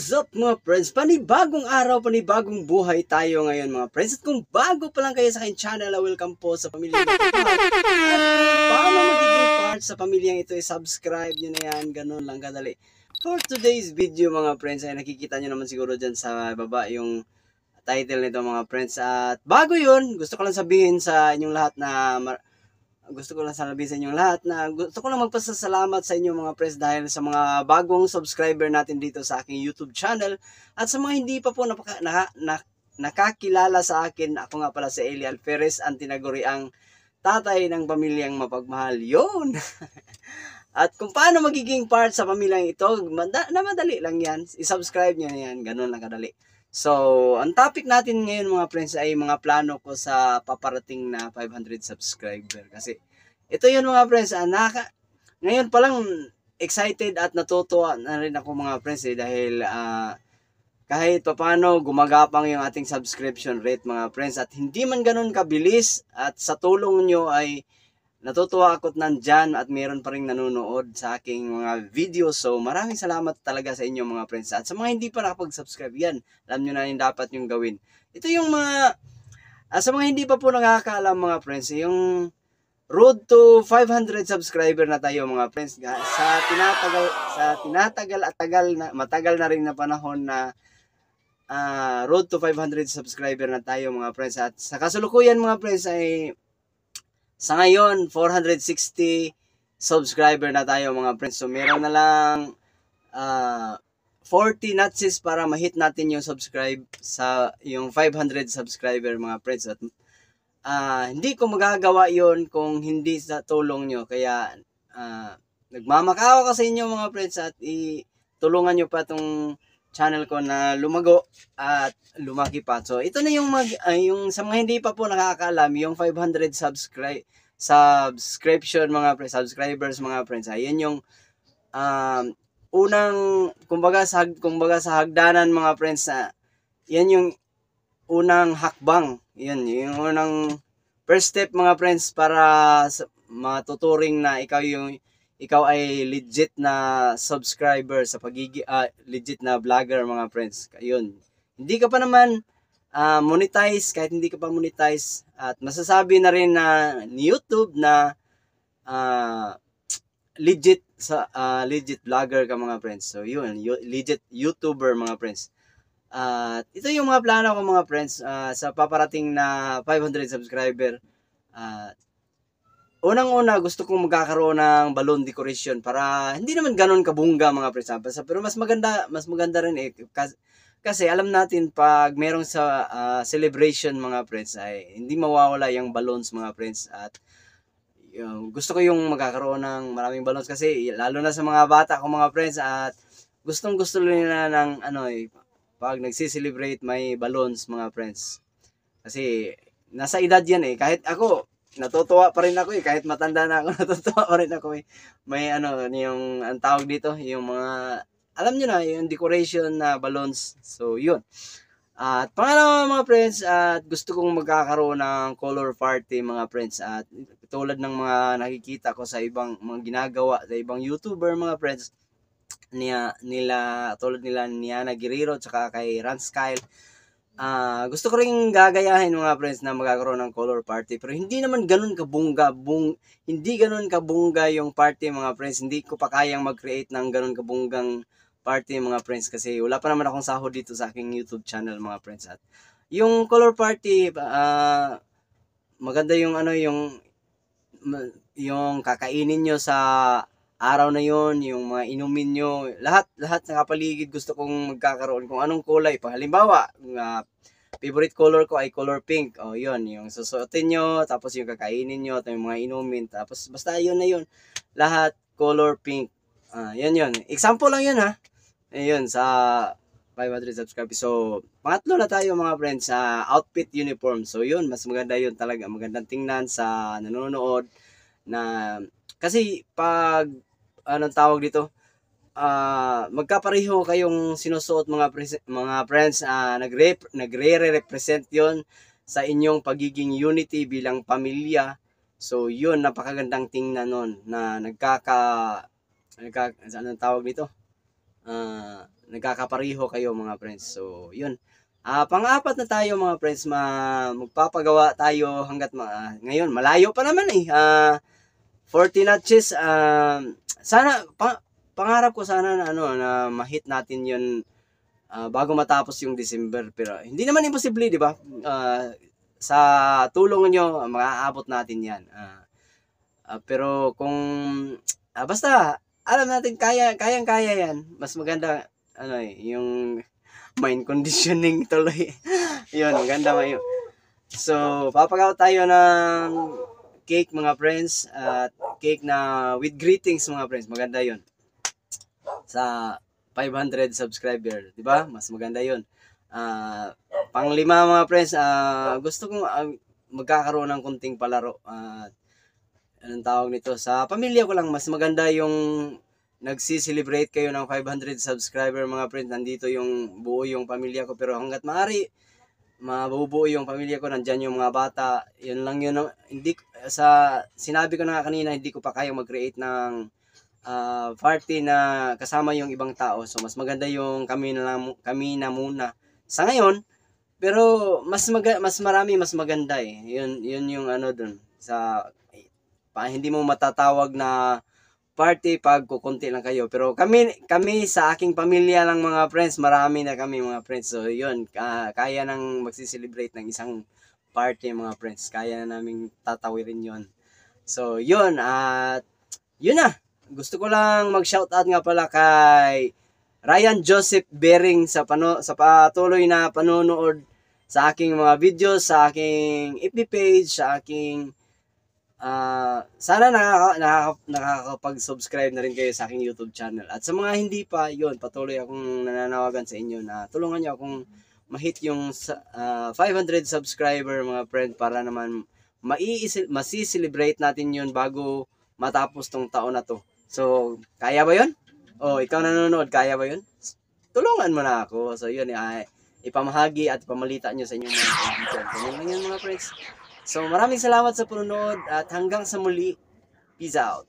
What's up mga friends? Panibagong araw, panibagong buhay tayo ngayon mga friends. At kung bago pa lang kayo sa aking channel, welcome po sa pamilya ng Mapagmahal. At kung paano magiging part sa pamilyang ito, subscribe nyo na yan. Ganun lang kadali. For today's video mga friends, ay nakikita nyo naman siguro dyan sa baba yung title nito mga friends. At bago yun, gusto ko lang sabihin sa inyong lahat na gusto ko lang sabihin sa inyong lahat na gusto ko lang magpasalamat sa inyo mga friends dahil sa mga bagong subscriber natin dito sa aking YouTube channel at sa mga hindi pa po nakakilala sa akin. Ako nga pala si Eli Alferez, ang tinaguriang tatay ng pamilyang mapagmahal. Yun! At kung paano magiging part sa pamilyang ito, madali lang yan. I-subscribe nyo na yan. Ganun lang kadali. So, ang topic natin ngayon mga friends ay mga plano ko sa paparating na 500 subscriber. Kasi ito yun mga friends, ngayon pa lang excited at natutuwa na rin ako mga friends dahil kahit paano gumagapang yung ating subscription rate mga friends at hindi man ganun kabilis at sa tulong nyo ay natutuwa ako't nandyan at meron pa rin nanonood sa aking mga videos. So maraming salamat talaga sa inyo mga friends. At sa mga hindi pa nakapag-subscribe, yan, alam nyo na yung dapat yung gawin. Ito yung mga, sa mga hindi pa po nakakaalam mga friends, yung road to 500 subscriber na tayo mga friends. Matagal na rin na panahon na road to 500 subscriber na tayo mga friends. At sa kasulukuyan mga friends ay sa ngayon, 460 subscriber na tayo mga friends. So, meron na lang 40 notches para ma-hit natin yung yung 500 subscriber mga friends. At hindi ko magagawa yon kung hindi sa tulong nyo. Kaya, nagmamakaawa ko sa inyo mga friends at itulungan nyo pa itong channel ko na lumago at lumaki pa. So ito na yung yung sa mga hindi pa po nakakaalam, yung 500 subscription mga friends, subscribers mga friends. Ayun yung unang kumbaga sa hagdanan mga friends na yan yung unang hakbang. Yan yung unang first step mga friends para matuturing na ikaw ay legit na subscriber sa pagiging legit na vlogger mga friends. Ayun. Hindi ka pa naman monetize, kahit hindi ka pa monetize at masasabi na rin na ni YouTube na legit vlogger ka mga friends. So yun, legit YouTuber mga friends. At ito yung mga plano ko mga friends sa paparating na 500 subscriber. Unang-una, gusto kong magkakaroon ng balloon decoration para hindi naman ganoon kabungga mga friends. Pero mas maganda rin kasi alam natin pag merong sa celebration mga friends ay hindi mawawala yung balloons mga friends. At gusto ko yung magkakaroon ng maraming balloons kasi lalo na sa mga bata ko mga friends at gustong-gusto nila ng pag nagsi-celebrate may balloons mga friends. Kasi nasa edad yan kahit ako natutuwa pa rin ako kahit matanda na ako, natutuwa pa rin ako may yung ang tawag dito, yung mga alam niyo na, yung decoration na balloons. So yun. At pangalawa mga friends, at gusto kong magkakaroon ng color party mga friends. At tulad ng mga nakikita ko sa ibang mga ginagawa sa ibang YouTuber mga friends, tulad nila ni Ana Guerrero tsaka kay Rance Kyle. Gusto ko ring gagayahin mga friends na magkakaroon ng color party pero hindi naman ganun kabungga yung party mga friends. Hindi ko pa kayang mag-create ng ganun kabunggang party mga friends kasi wala pa naman akong sahod dito sa aking YouTube channel mga friends. At yung color party maganda yung yung kakainin nyo sa araw na yon, yung mga inumin nyo, lahat ng kapaligid gusto kong magkakaroon kung anong kulay. Halimbawa, favorite color ko ay color pink. O yun, yung susuotin nyo, tapos yung kakainin nyo, tapos yung mga inumin, tapos basta yun na yun. Lahat color pink. Yun. Example lang yun ha. Ayun, sa 500 subscribers. So, pangatlo na tayo mga friends sa outfit uniform. So yun, mas maganda yun talaga. Magandang tingnan sa nanonood na kasi pag anong tawag dito, magkapareho kayong sinusuot mga friends, nagre-represent yon sa inyong pagiging unity bilang pamilya. So yun, napakagandang tingnan nun na anong tawag dito, nagkakapariho kayo mga friends. So, yun. Pang-apat na tayo mga friends, magpapagawa tayo hanggat ngayon, malayo pa naman eh. 40 notches. Sana, pangarap ko sana na, na ma-hit natin yun bago matapos yung December. Pero hindi naman imposible, di ba? Sa tulong nyo, maaabot natin yan. Pero kung, basta, alam natin, kayang-kaya yan. Mas maganda, yung mind conditioning tuloy. Yun, maganda yun. So, papagawa tayo ng cake mga friends. Cake na with greetings mga friends. Maganda yun. Sa 500 subscriber. Diba? Mas maganda yun. Panglima mga friends, gusto kong magkakaroon ng kunting palaro. Anong tawag nito? Sa pamilya ko lang, mas maganda yung nagsiselebrate kayo ng 500 subscriber mga friends. Nandito yung buo yung pamilya ko. Pero hanggat maaari, mabubuo yung pamilya ko. Nandyan yung mga bata. Yun lang yun. Hindi, sinabi ko na kanina, hindi ko pa kayang mag-create ng party na kasama yung ibang tao. So, mas maganda yung kami na muna. Sa ngayon, pero mas marami, mas maganda eh. Yun yung dun. Hindi mo matatawag na party pag kukunti lang kayo. Pero kami sa aking pamilya lang mga friends, marami na kami mga friends. So yun, kaya nang magsiselebrate ng isang party mga friends. Kaya na namin tatawirin yun. So yun, at yun na. Gusto ko lang mag-shoutout nga pala kay Ryan Joseph Bering sa patuloy na panonood sa aking mga videos, sa aking FB page, sa aking sana nakakapag-subscribe na rin kayo sa aking YouTube channel. At sa mga hindi pa, yun, patuloy akong nananawagan sa inyo na tulungan nyo akong ma-hit yung 500 subscriber mga friend para naman masiselebrate natin yun bago matapos tong taon na to. So, kaya ba yun? Ikaw nanonood, kaya ba yun? Tulungan mo na ako. So, yun, ipamahagi at ipamalita nyo sa inyong mga kaibigan. Ganyan lang yun mga friends. So, maraming salamat sa panonood at hanggang sa muli. Peace out.